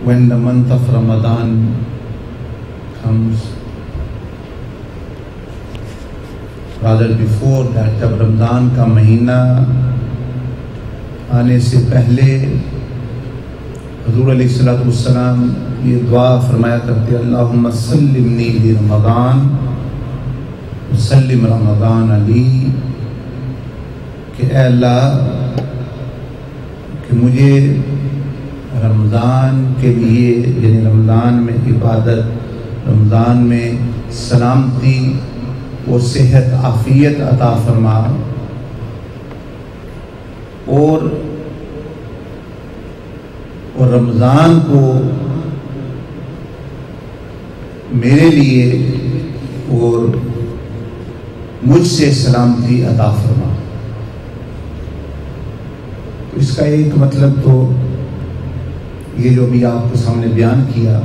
when the month of Ramadan comes, rather before that, جب رمضان کا مہینہ آنے سے پہلے حضور علیہ الصلوۃ والسلام یہ دعا فرمایا کرتے اللہم سلمنی لرمضان وسلم رمضان علی، کہ اے اللہ کہ مجھے رمضان کے لیے، یعنی رمضان میں عبادت، رمضان میں سلامتی اور صحت عافیت عطا فرما، اور رمضان کو میرے لیے اور مجھ سے سلامتی عطا فرما۔ تو اس کا ایک مطلب تو یہ جو بھی آپ کو سامنے بیان کیا،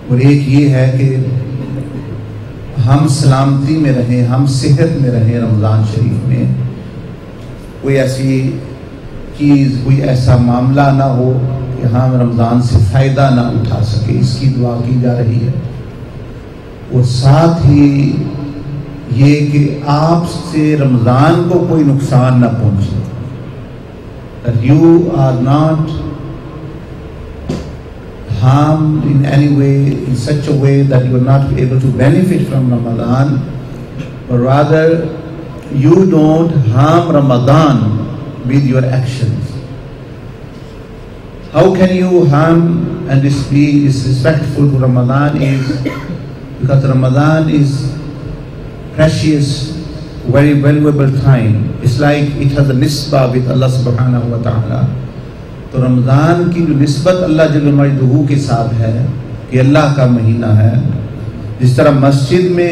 اور ایک یہ ہے کہ ہم سلامتی میں رہیں، ہم صحت میں رہیں، رمضان شریف میں کوئی ایسی چیز، کوئی ایسا معاملہ نہ ہو کہ ہم رمضان سے فائدہ نہ اٹھا سکے، اس کی دعا کی جا رہی ہے۔ اور ساتھ ہی یہ کہ آپ سے رمضان کو کوئی نقصان نہ پہنچے، that you are not harmed in any way, in such a way that you are not able to benefit from Ramadan, but rather you don't harm Ramadan with your actions. How can you harm and be disrespectful to Ramadan? Is because Ramadan is precious, very valuable time. It's like it has a nisbah with Allah subhanahu wa ta'ala. تو رمضان کی جو نسبت اللہ جل مجدہ کے ساتھ ہے کہ اللہ کا مہینہ ہے، جس طرح مسجد میں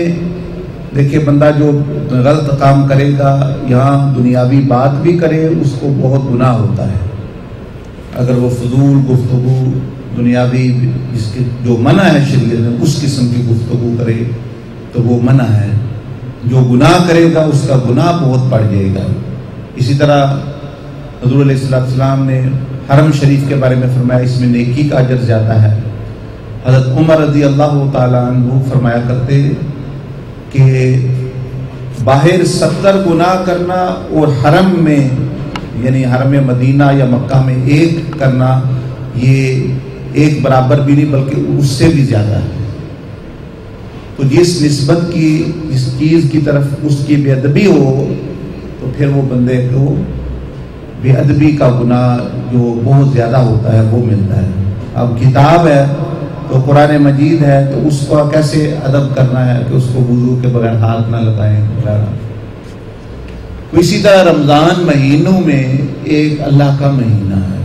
دیکھیں بندہ جو غلط کام کرے گا، یہاں دنیاوی بات بھی کرے اس کو بہت گناہ ہوتا ہے، اگر وہ فضول گفتگو دنیاوی جس کے جو منع ہے شریعت میں اس قسم کی گفتگو کرے تو وہ منع ہے، جو گناہ کرے گا اس کا گناہ بہت بڑھ جائے گا۔ اسی طرح حضور علیہ السلام نے حرم شریف کے بارے میں فرمایا اس میں نیکی کا اجر زیادہ ہے۔ حضرت عمر رضی اللہ تعالیٰ عنہ فرمایا کرتے کہ باہر 70 گناہ کرنا اور حرم میں یعنی حرم مدینہ یا مکہ میں ایک کرنا، یہ ایک برابر بھی نہیں بلکہ اس سے بھی زیادہ ہے۔ تو جس نسبت کی جس چیز کی طرف اس کی بے ادبی ہو تو پھر وہ بندے کو بے ادبی کا گناہ جو بہت زیادہ ہوتا ہے وہ ملتا ہے۔ اب کتاب ہے تو قرآن مجید ہے تو اس کو کیسے ادب کرنا ہے کہ اس کو وضو کے بغیر ہاتھ نہ لگائیں وغیرہ۔ تو اسی طرح رمضان مہینوں میں ایک اللہ کا مہینہ ہے،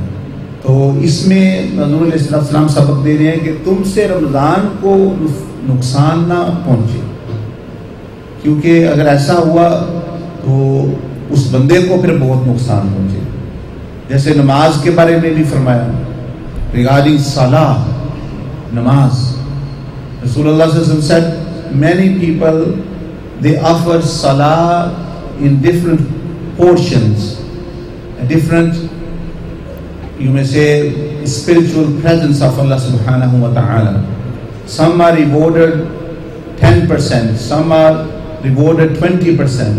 تو اس میں حضور علیہ السلام سبق دے رہے ہیں کہ تم سے رمضان کو نقصان نہ پہنچے، کیونکہ اگر ایسا ہوا تو اس بندے کو پھر بہت نقصان پہنچے۔ جیسے نماز کے بارے میں بھی فرمایا ریگارڈنگ صلاح، نماز، رسول اللہ صلی اللہ علیہ وسلم said many people they offer salah in different portions, a different, you may say, spiritual presence of Allah subhanahu wa ta'ala. Some are rewarded 10%, some are rewarded 20%,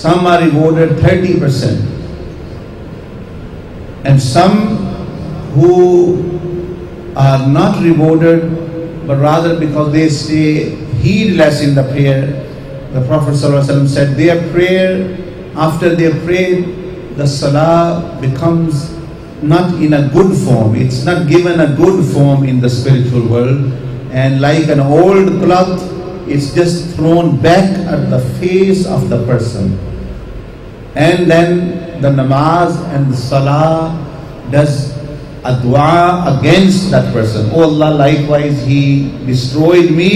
some are rewarded 30%, and some who are not rewarded but rather because they stay heedless in the prayer. The Prophet ﷺ said their prayer, after they prayed, the salah becomes not in a good form, it's not given a good form in the spiritual world, and like an old cloth it's just thrown back at the face of the person. And then the namaz and the salah does a dua against that person. Oh Allah, likewise he destroyed me,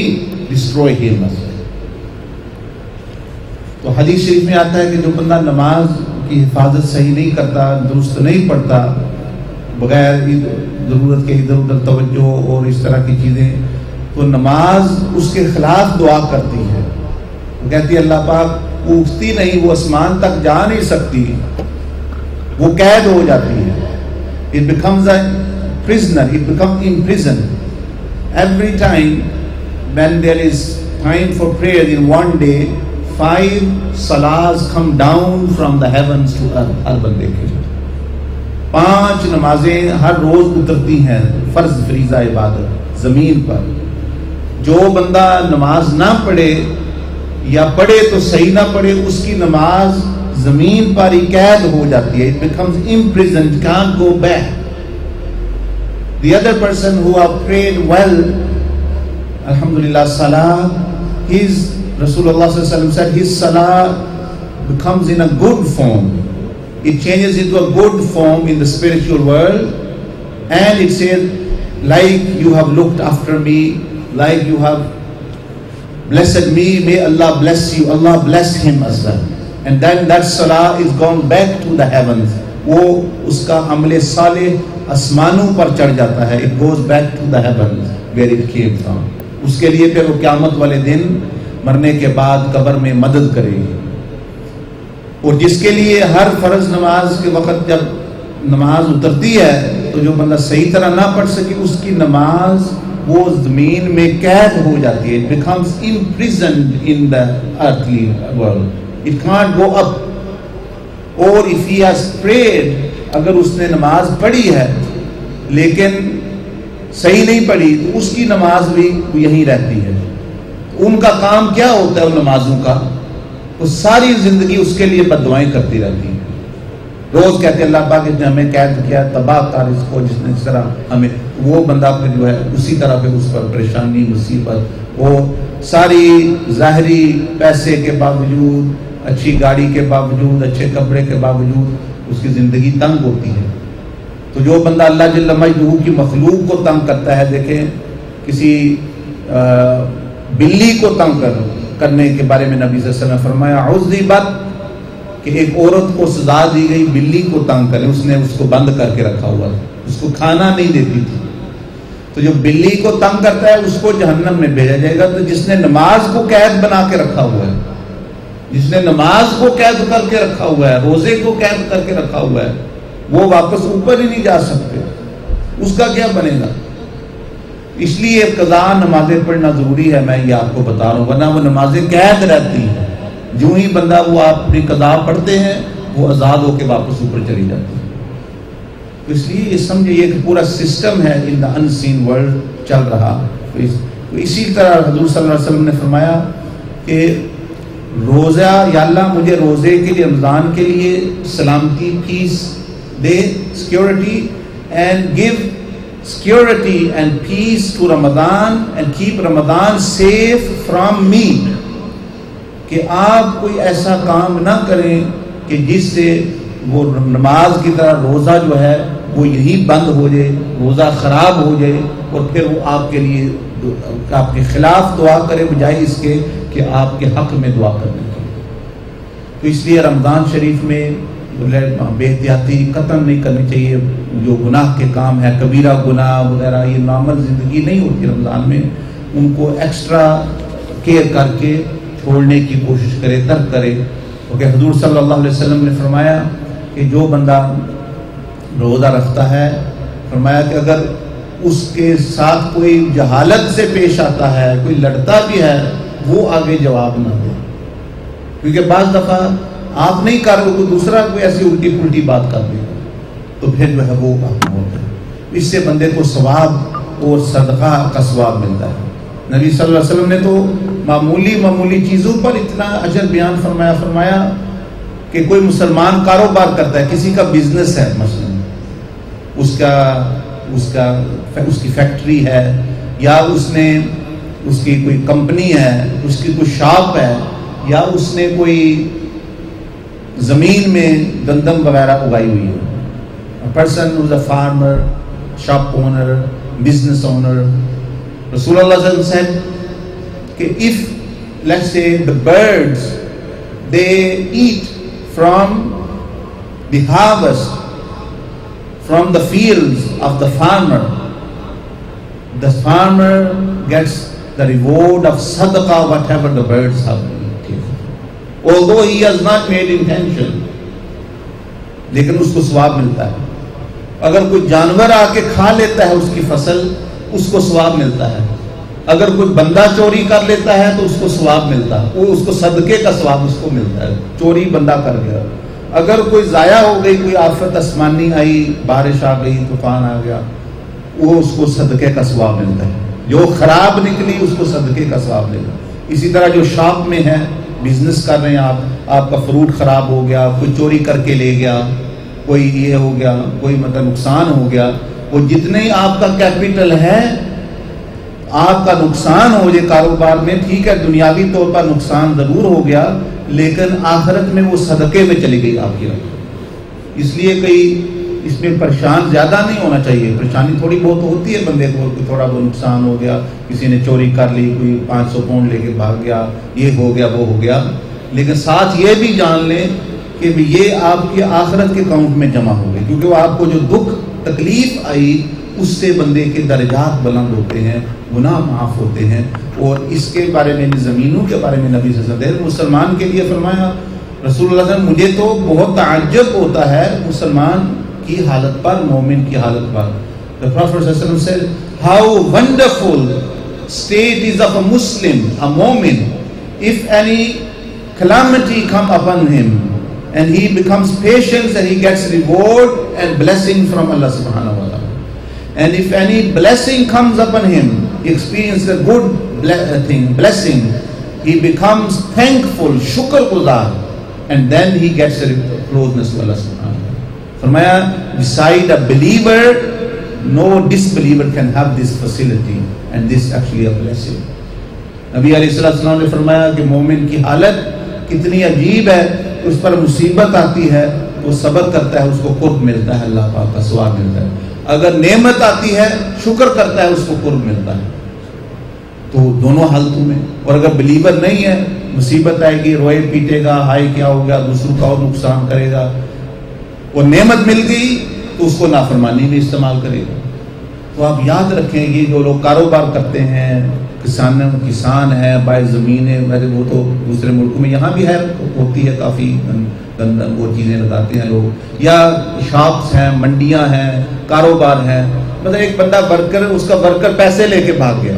destroy him as well. تو حدیث شریف میں آتا ہے کہ جو بندہ نماز کی حفاظت صحیح نہیں کرتا، درست نہیں پڑھتا، بغیر ضرورت کے ادھر ادھر توجہ اور اس طرح کی چیزیں، تو نماز اس کے خلاف دعا کرتی ہے۔ وہ کہتی ہے اللہ پاک اٹھتی نہیں، وہ آسمان تک جا نہیں سکتی، وہ قید ہو جاتی ہے۔ It becomes a prisoner, it becomes imprisoned. Every time when there is time for prayer in one day, 5 salahs come down from the heavens to earth. ہر بندے کے 5 نمازیں ہر روز اترتی ہیں، فرض فریضہ عبادت زمین پر. جو بندہ نماز نہ پڑھے یا پڑھے تو صحیح نہ پڑھے، اس کی نماز زمین پر ہی قید ہو جاتی ہے. It becomes imprisoned, can't go back. The other person who have prayed well, alhamdulillah, salah, his Rasulullah sallallahu alaihi wasallam said his salah becomes in a good form. It changes into a good form in the spiritual world, and it says, like you have looked after me, like you have blessed me, may Allah bless you. Allah bless him as well. And then that salah is gone back to the heavens. وہ اس کا عمل صالح آسمانوں پر چڑھ جاتا ہے. It goes back to the heavens where it came from. اس کے لیے پھر وہ قیامت والے دن مرنے کے بعد قبر میں مدد کرے گی. اور جس کے لیے ہر فرض نماز کے وقت جب نماز اترتی ہے تو جو بندہ صحیح طرح نہ پڑھ سکے اس کی نماز وہ زمین میں قید ہو جاتی ہے. It becomes imprisoned in the earthly world. It can't go up. اور if he has prayed, اگر اس نے نماز پڑھی ہے لیکن صحیح نہیں پڑھی تو اس کی نماز بھی یہیں رہتی ہے. ان کا کام کیا ہوتا ہے ان نمازوں کا؟ وہ ساری زندگی اس کے لیے بد دعائیں کرتی رہتی ہیں. روز کہتے ہیں اللہ پاک نے ہمیں قید کیا، تباہ کر اس کو جس نے اس طرح ہمیں. وہ بندہ پھر جو ہے اسی طرح پھر اس پر پریشانی مصیبت، وہ ساری ظاہری پیسے کے باوجود، اچھی گاڑی کے باوجود، اچھے کپڑے کے باوجود اس کی زندگی تنگ ہوتی ہے. تو جو بندہ اللہ جل مجدہ کی مخلوق کو تنگ کرتا ہے، دیکھیں کسی بلی کو تنگ کرنے کے بارے میں نبی صلی اللہ علیہ وسلم نے فرمایا عذبت، کہ ایک عورت کو سزا دی گئی بلی کو تنگ کرے. اس نے اس کو بند کر کے رکھا ہوا تھا، اس کو کھانا نہیں دیتی تھی. تو جو بلی کو تنگ کرتا ہے اس کو جہنم میں بھیجا جائے گا. تو جس نے نماز کو قید بنا کے رکھا ہوا ہے، جس نے نماز کو قید کر کے رکھا ہوا ہے، روزے کو قید کر کے رکھا ہوا ہے، وہ واپس اوپر ہی نہیں جا سکتے. اس کا کیا بنے گا؟ اس لیے قضا نمازیں پڑھنا ضروری ہے. میں یہ آپ کو بتا رہا ہوں، ورنہ وہ نمازیں قید رہتی ہیں. جو ہی بندہ وہ اپنی قضا پڑھتے ہیں وہ آزاد ہو کے واپس اوپر چلی جاتی ہے. تو اس لیے یہ سمجھے یہ کہ پورا سسٹم ہے ان دا ان سین ورلڈ چل رہا. تو اسی طرح حضور صلی اللہ علیہ وسلم نے فرمایا کہ روزہ، یا اللہ مجھے روزے کے لیے، رمضان کے لیے سلامتی، پیس دے، security, and give security and peace to Ramadan and keep Ramadan safe from me. کہ آپ کوئی ایسا کام نہ کریں کہ جس سے وہ نماز کی طرح روزہ جو ہے وہ یہی بند ہو جائے، روزہ خراب ہو جائے، اور پھر وہ آپ کے لیے آپ کے خلاف دعا کرے بجائے اس کے کہ آپ کے حق میں دعا کرنے کی. تو اس لیے رمضان شریف میں بے احتیاطی قطعاً نہیں کرنی چاہیے. جو گناہ کے کام ہے، کبیرہ گناہ وغیرہ، یہ نارمل زندگی نہیں ہوتی رمضان میں. ان کو ایکسٹرا کیئر کر کے چھوڑنے کی کوشش کرے، ترک کرے. کیونکہ حضور صلی اللہ علیہ وسلم نے فرمایا کہ جو بندہ روزہ رکھتا ہے، فرمایا کہ اگر اس کے ساتھ کوئی جہالت سے پیش آتا ہے، کوئی لڑتا بھی ہے، وہ آگے جواب نہ دے. کیونکہ بعض دفعہ آپ نہیں کر رہے، کوئی دوسرا کوئی ایسی الٹی پلٹی بات کر دے تو پھر جو ہے وہ آپ ہوتا ہے. اس سے بندے کو ثواب اور صدقہ کا ثواب ملتا ہے. نبی صلی اللہ علیہ وسلم نے تو معمولی چیزوں پر اتنا اجر بیان فرمایا کہ کوئی مسلمان کاروبار کرتا ہے، کسی کا بزنس ہے، مثلا اس کی فیکٹری ہے، یا اس کی کوئی کمپنی ہے، اس کی کوئی شاپ ہے، یا اس نے کوئی زمین میں گندم وغیرہ اگائی ہوئی ہے. A person who is a farmer, shop owner, business owner. Rasulullah said that if, let's say, the birds, they eat from the harvest, from the fields of the farmer gets the reward of sadaqah, whatever the birds have eaten. Although he has not made intention, لیکن اس کو ثواب ملتا ہے. اگر کوئی جانور آ کے کھا لیتا ہے اس کی فصل، اس کو ثواب ملتا ہے. اگر کوئی بندہ چوری کر لیتا ہے تو اس کو ثواب ملتا ہے، وہ اس کو صدقے کا ثواب اس کو ملتا ہے، چوری بندہ کر گیا. اگر کوئی ضائع ہو گئی، کوئی آفت آسمانی آئی، بارش آ گئی، طوفان آ گیا، وہ اس کو صدقے کا ثواب ملتا ہے. جو خراب نکلی اس کو صدقے کا ثواب ملتا ہے. اسی طرح جو شاپ میں ہے، بزنس کر رہے ہیں آپ کا فروٹ خراب ہو گیا، کوئی چوری کر کے لے گیا، کوئی یہ ہو گیا، کوئی مطلب نقصان ہو گیا، وہ جتنے آپ کا کیپٹل ہے، آپ کا نقصان ہو جائے کاروبار میں، ٹھیک ہے دنیاوی طور پر نقصان ضرور ہو گیا، لیکن آخرت میں وہ صدقے میں چلی گئی آپ کی رقم. اس لیے اس میں پریشان زیادہ نہیں ہونا چاہیے. پریشانی تھوڑی بہت ہوتی ہے بندے کو، تھوڑا بہت نقصان ہو گیا، کسی نے چوری کر لی، کوئی 500 پاؤنڈ لے کے بھاگ گیا، یہ ہو گیا وہ ہو گیا، لیکن ساتھ یہ بھی جان لیں کہ یہ آپ کی آخرت کے اکاؤنٹ میں جمع ہو گئی، کیونکہ وہ آپ کو جو دکھ تکلیف آئی اس سے بندے کے درجات بلند ہوتے ہیں، گناہ معاف ہوتے ہیں. اور اس کے بارے میں، زمینوں کے بارے میں نبی صلی اللہ علیہ وسلم مسلمان کے لیے فرمایا، رسول اللہ صلی اللہ علیہ وسلم، مجھے تو بہت تعجب ہوتا ہے مسلمان کی حالت پر، مومن کی حالت پر. The Prophet صلی اللہ علیہ وسلم said, how wonderful state is of a Muslim, a mu'min, if any calamity come upon him and he becomes patient and he gets reward and blessing from Allah subhanahu wa ta'ala. And if any blessing comes upon him, he experiences a good blessing, he becomes thankful, shukr guzar, and then he gets a closeness to Allah subhanahu wa ta'ala. فرمایا beside a believer, no disbeliever can have this facility, and this actually a blessing. نبی علیہ السلام نے فرمایا کہ مومن کی حالت کتنی عجیب ہے، اس پر مصیبت آتی ہے وہ صبر کرتا ہے، اس کو قرب ملتا ہے، اللہ پاک کا ثواب ملتا ہے. اگر نعمت آتی ہے شکر کرتا ہے، اس کو قرب ملتا ہے. تو دونوں حالتوں میں. اور اگر بلیور نہیں ہے، مصیبت آئے گی، روئے پیٹے گا، ہائے کیا ہو گیا، دوسروں کا اور نقصان کرے گا. اور نعمت مل گئی تو اس کو نافرمانی میں استعمال کرے گا. تو آپ یاد رکھیں، یہ جو لوگ کاروبار کرتے ہیں، کسان ہے، باعث زمینیں، وہ تو دوسرے ملکوں میں، یہاں بھی ہے، ہوتی ہے کافی وہ چیزیں لگاتے ہیں لوگ، یا شاپس ہیں، منڈیاں ہیں، کاروبار ہیں. مطلب ایک بندہ ورکر، اس کا ورکر پیسے لے کے بھاگ گیا،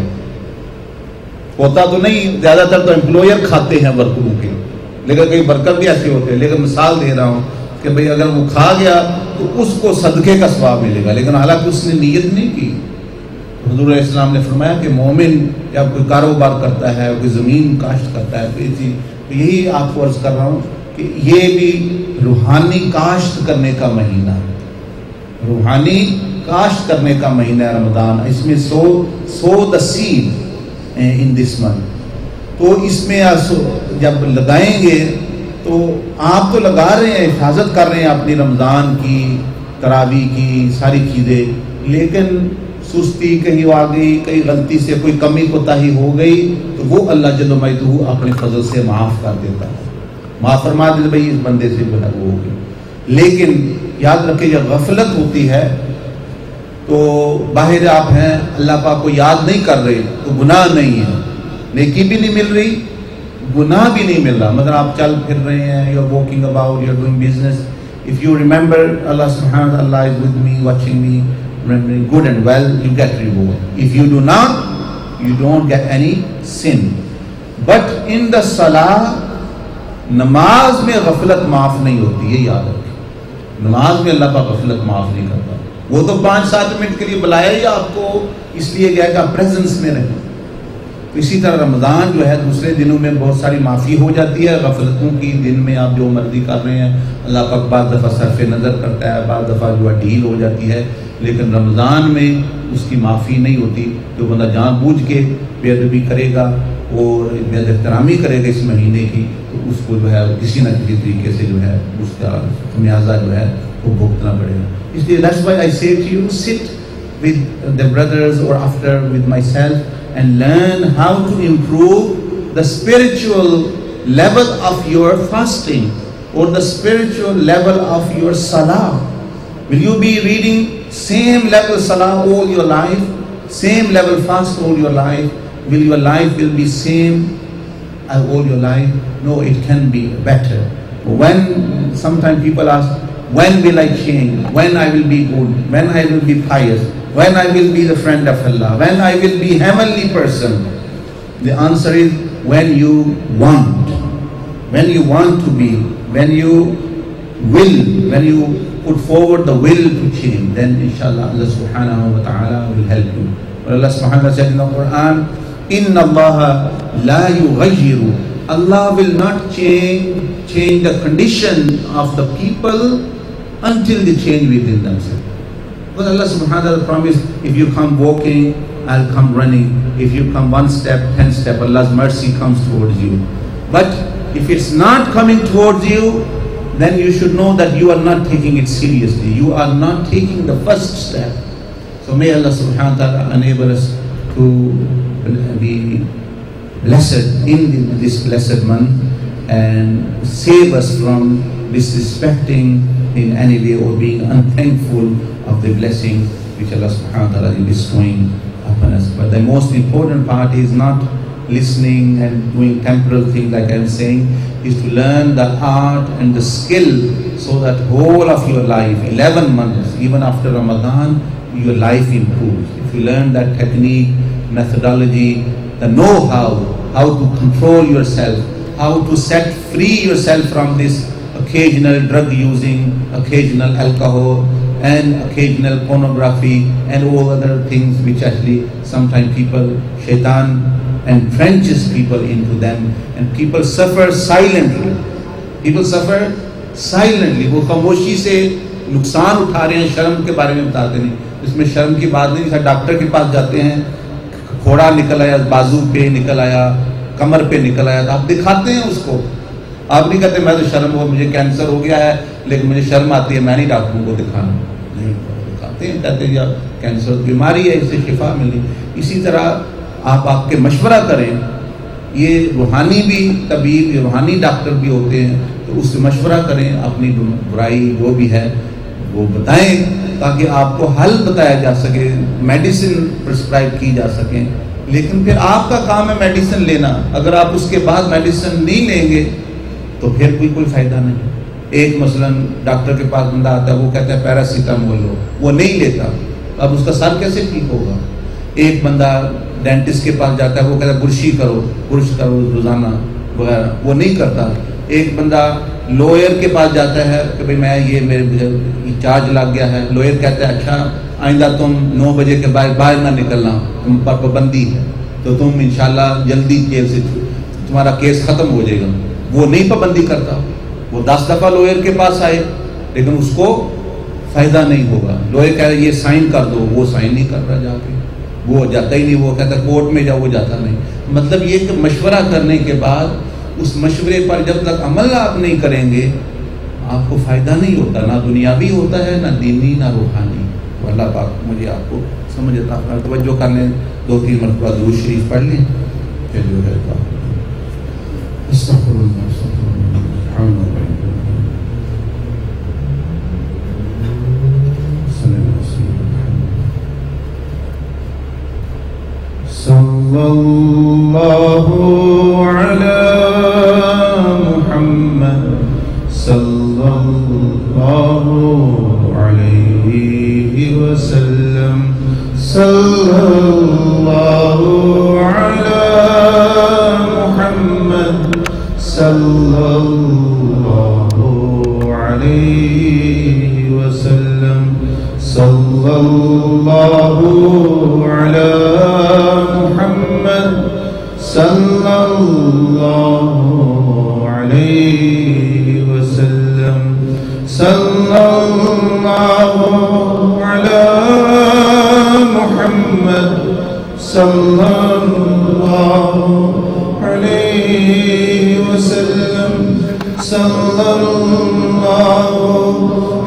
ہوتا تو نہیں، زیادہ تر تو امپلائر کھاتے ہیں ورکروں کے، لیکن کئی ورکر بھی ایسے ہوتے ہیں. لیکن مثال دے رہا ہوں کہ بھئی اگر وہ کھا گیا تو اس کو صدقے کا ثواب ملے گا، لیکن حالانکہ اس نے نیت نہیں کی. حضور علیہ السلام نے فرمایا کہ مومن یا کوئی کاروبار کرتا ہے، کوئی زمین کاشت کرتا ہے، کوئی چیز، تو یہی آپ کو عرض کر رہا ہوں کہ یہ بھی روحانی کاشت کرنے کا مہینہ ہے، روحانی کاشت کرنے کا مہینہ ہے رمضان. اس میں سو the seed in this month. تو اس میں جب لگائیں گے تو آپ تو لگا رہے ہیں، حفاظت کر رہے ہیں اپنی رمضان کی، تراویح کی، ساری چیزیں، لیکن سستی کہیں آ گئی، کہیں غلطی سے کوئی کمی کوتاہی ہو گئی تو وہ اللہ جل مجدہ اپنے فضل سے معاف کر دیتا ہے، معاف فرما دیتا، بھائی اس بندے سے جو ہے وہ ہو گئی. لیکن یاد رکھیں جب غفلت ہوتی ہے تو باہر آپ ہیں، اللہ پاک کو یاد نہیں کر رہے تو گناہ نہیں ہے، نیکی بھی نہیں مل رہی، گناہ بھی نہیں مل رہا. مطلب آپ چل پھر رہے ہیں، you are walking about, you are doing business. If you remember Allah subhanahu wa ta'ala is with me, watching me, remembering good and well, you get reward. If you do not, you don't get any sin. But in the salah, نماز میں غفلت معاف نہیں ہوتی، یہ یاد رکھیں. نماز میں اللہ کا غفلت معاف نہیں کرتا. وہ تو 5-7 منٹ کے لیے بلایا ہی آپ کو، اس لیے گیا کہ آپ پریزنس میں رہیں. تو اسی طرح رمضان جو ہے دوسرے دنوں میں بہت ساری معافی ہو جاتی ہے غفلتوں کی. دن میں آپ جو مرضی کر رہے ہیں، اللہ پاک بعض دفعہ صرف نظر کرتا ہے، بعض دفعہ جو ہے ڈھیل ہو جاتی ہے، لیکن رمضان میں اس کی معافی نہیں ہوتی. جو بندہ جان بوجھ کے بے ادبی کرے گا اور بے احترامی کرے گا اس مہینے کی، تو اس کو جو ہے کسی نہ کسی طریقے سے جو ہے اس کا خمیازہ جو ہے وہ بھگتنا پڑے گا. اس لیے that's why I say to you, sit with the brothers or after with myself and learn how to improve the spiritual level of your fasting or the spiritual level of your salah. Will you be reading same level salah all your life, same level fast all your life? Will your life will be same all your life? No, it can be better. When sometimes people ask, when will I change? When I will be good? When I will be pious? When I will be the friend of Allah? When I will be heavenly person? The answer is when you want. When you want to be, when you will, when you put forward the will to change, then inshallah Allah subhanahu wa ta'ala will help you. But Allah subhanahu wa ta'ala said in the Quran, Inna Allah la yughayyiru. Allah will not change the condition of the people until they change within themselves. Because Allah subhanahu wa ta'ala promised, if you come walking, I'll come running. If you come one step, 10 steps, Allah's mercy comes towards you. But if it's not coming towards you, then you should know that you are not taking it seriously. You are not taking the first step. So may Allah subhanahu wa ta'ala enable us to be blessed in this blessed month and save us from disrespecting in any way or being unthankful of the blessings which Allah subhanahu wa ta'ala is bestowing upon us. But the most important part is not listening and doing temporal things like I am saying, is to learn the art and the skill so that whole of your life, 11 months, even after Ramadan, your life improves. If you learn that technique, methodology, the know-how, how to control yourself, how to set free yourself from this occasional drug using, occasional alcohol, and occasional pornography, and all other things which actually sometimes people, shaitan entrenches people into them, and people suffer silently. People suffer silently. وہ خاموشی سے نقصان اٹھا رہے ہیں, شرم کے بارے میں بتاتے نہیں. اس میں شرم کی بات نہیں. جیسا ڈاکٹر کے پاس جاتے ہیں, کھوڑا نکل آیا, بازو پہ نکل آیا, کمر پہ نکل آیا, تو آپ دکھاتے ہیں اس کو. آپ نہیں کہتے میں تو شرم ہو, مجھے کینسر ہو گیا ہے لیکن مجھے شرم آتی ہے, میں نہیں ڈاکٹروں کو دکھانا. نہیں دکھاتے ہیں, کہتے ہیں یار کینسر بیماری ہے, اس سے شفا ملی. اسی طرح آپ کے مشورہ کریں. یہ روحانی بھی طبیب, روحانی ڈاکٹر بھی ہوتے ہیں, تو اس سے مشورہ کریں, اپنی برائی جو بھی ہے وہ بتائیں تاکہ آپ کو حل بتایا جا سکے, میڈیسن پرسکرائب کی جا سکیں. لیکن پھر آپ کا کام ہے میڈیسن لینا. اگر آپ اس کے بعد میڈیسن نہیں لیں گے تو پھر کوئی فائدہ نہیں. ایک مثلاً ڈاکٹر کے پاس بندہ آتا ہے, وہ کہتا ہے پیراسیٹامول لو, وہ نہیں لیتا, اب اس کا سر کیسے ٹھیک ہوگا. ایک بندہ ڈینٹسٹ کے پاس جاتا ہے, وہ کہتا ہے برش کرو روزانہ وغیرہ, وہ نہیں کرتا. ایک بندہ لوئر کے پاس جاتا ہے کہ بھئی میں یہ میرے چارج لگ گیا ہے. لوئر کہتا ہے اچھا آئندہ تم 9 بجے کے بعد باہر نہ نکلنا, تم پر پابندی ہے, تو تم انشاءاللہ جلدی جیل سے تمہارا کیس ختم ہو جائے گا. وہ نہیں پابندی کرتا. وہ 10 دفعہ لوئر کے پاس آئے لیکن اس کو فائدہ نہیں ہوگا. لوئر کہہ رہا یہ سائن کر دو, وہ سائن نہیں کر رہا, جا کے وہ جاتا ہی نہیں. وہ کہتا ہے کورٹ میں جاؤ, وہ جاتا نہیں. مطلب یہ کہ مشورہ کرنے کے بعد اس مشورے پر جب تک عمل آپ نہیں کریں گے آپ کو فائدہ نہیں ہوتا, نہ دنیاوی ہوتا ہے, نہ دینی, نہ روحانی. تو اللہ پاک مجھے آپ کو سمجھ عطا فرمائے. توجہ کر لیں, 2-3 مرتبہ درود شریف پڑھ لیں. پھر جو ہے استغفر اللہ صلی اللہ علی محمد صلی اللہ علیہ وسلم صلی اللہ علی محمد صلی اللہ علیہ وسلم صلی اللہ علی محمد صلی اللہ علیہ وسلم صلی اللہ علی محمد صلی اللہ علیہ وسلم صلی اللہ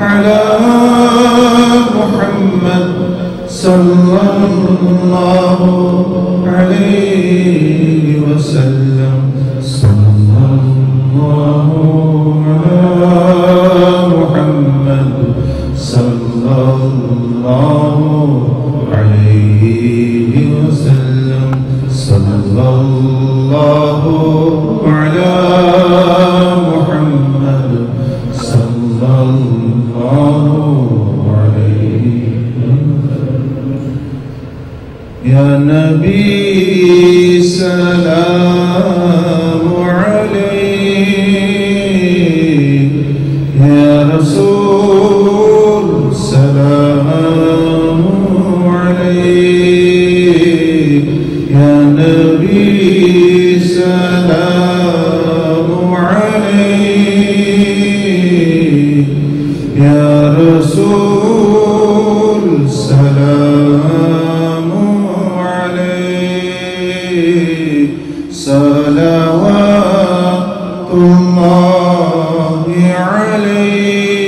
علی محمد صلی اللہ علیہ وسلم صلی اللہ علی محمد صلی اللہ علیہ وسلم صلی اللہ علی محمد صلی اللہ یا نبی سلام علیک، یا رسول سلام علیک، یا نبی سلام علیک، یا رسول سلام صلوات اللہ علیک،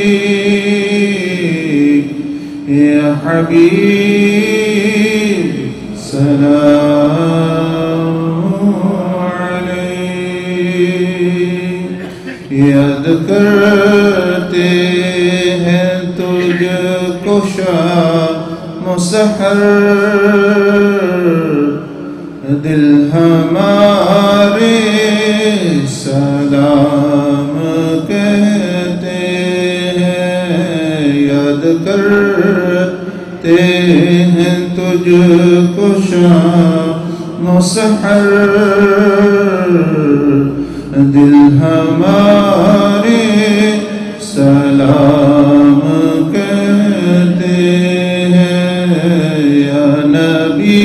یا حبیب سلام علیک، یاد کرتے ہیں تجھ کو شام مسحر، دل ہمارے سلام کہتے ہیں، یاد کرتے ہیں تجھ کو شام مسحر، دل ہمارے سلام کہتے ہیں، یا نبی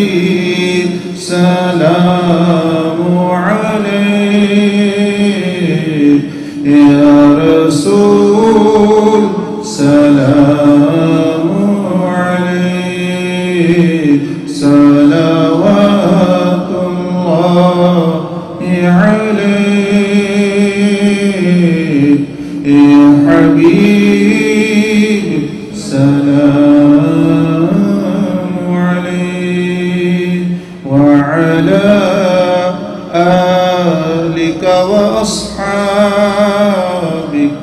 سلام علیک، یا رسول سلام علیک، صلوات اللہ علیک، یا حبیب سلام علیک، وعلى آلك وأصحابك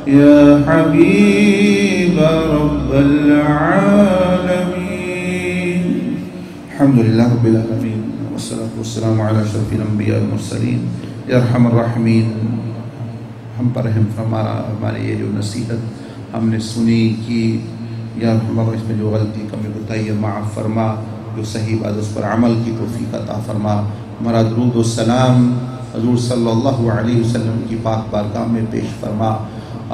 يا حبيب رب العالمين. الحمد لله رب العالمين، والصلاة والسلام على أشرف الأنبياء والمرسلين. یا ارحم الراحمین، ہم پر رحم فرما، ہماری یہ جو نصیحت ہم نے سنی کی، یا ارحم الراحمین، اس میں جو غلطی کمی بتائی ہے معاف فرما، جو صحیح بات اس پر عمل کی توفیق عطا فرما. ہمارا درود و سلام حضور صلی اللہ علیہ وسلم کی پاک بارگاہ میں پیش فرما.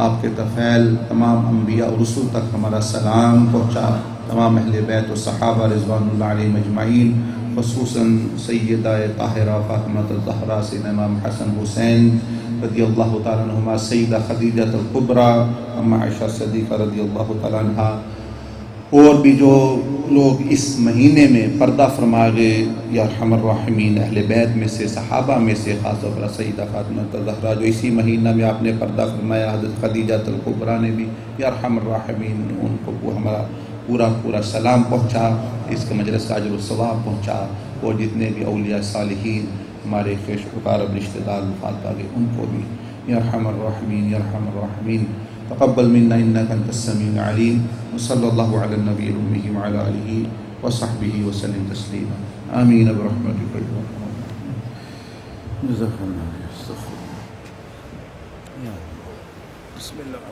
آپ کے طفیل تمام انبیاء و رسول تک ہمارا سلام پہنچا، تمام اہل بیت و صحابہ رضوان اللہ علیہم اجمعین، خصوصاً سیدہ طاہرہ فاطمہ الزہرا، سیدنا امام حسن حسین رضی اللہ تعالیٰ عنہما، سیدہ خدیجہ الکبریٰ، اما عائشہ صدیقہ رضی اللہ تعالیٰ عنہا، اور بھی جو لوگ اس مہینے میں پردہ فرما گئے، یا ارحم الراحمین، اہل بیت میں سے، صحابہ میں سے، خاص طور پر سیدہ فاطمہ الزہرا جو اسی مہینہ میں آپ نے پردہ فرمایا، حضرت خدیجہ الکبریٰ نے بھی، یا ارحم الراحمین، ان کو ہمارا پورا سلام پہنچا، اس کے مجلس کا اجر و ثواب پہنچا، اور جتنے بھی اولیاء صالحین ہمارے خیش اقارب رشتہ دار وفات پا گئے ان کو بھی، یا ارحم الراحمین، یا ارحم الراحمین. تقبل منا انك انت السميع العليم، وصلى الله على النبي الامي وعلى اله وصحبه وسلم تسليما، امين برحمتك يا ارحم الراحمين. جزاك الله خير. استغفر الله. بسم الله.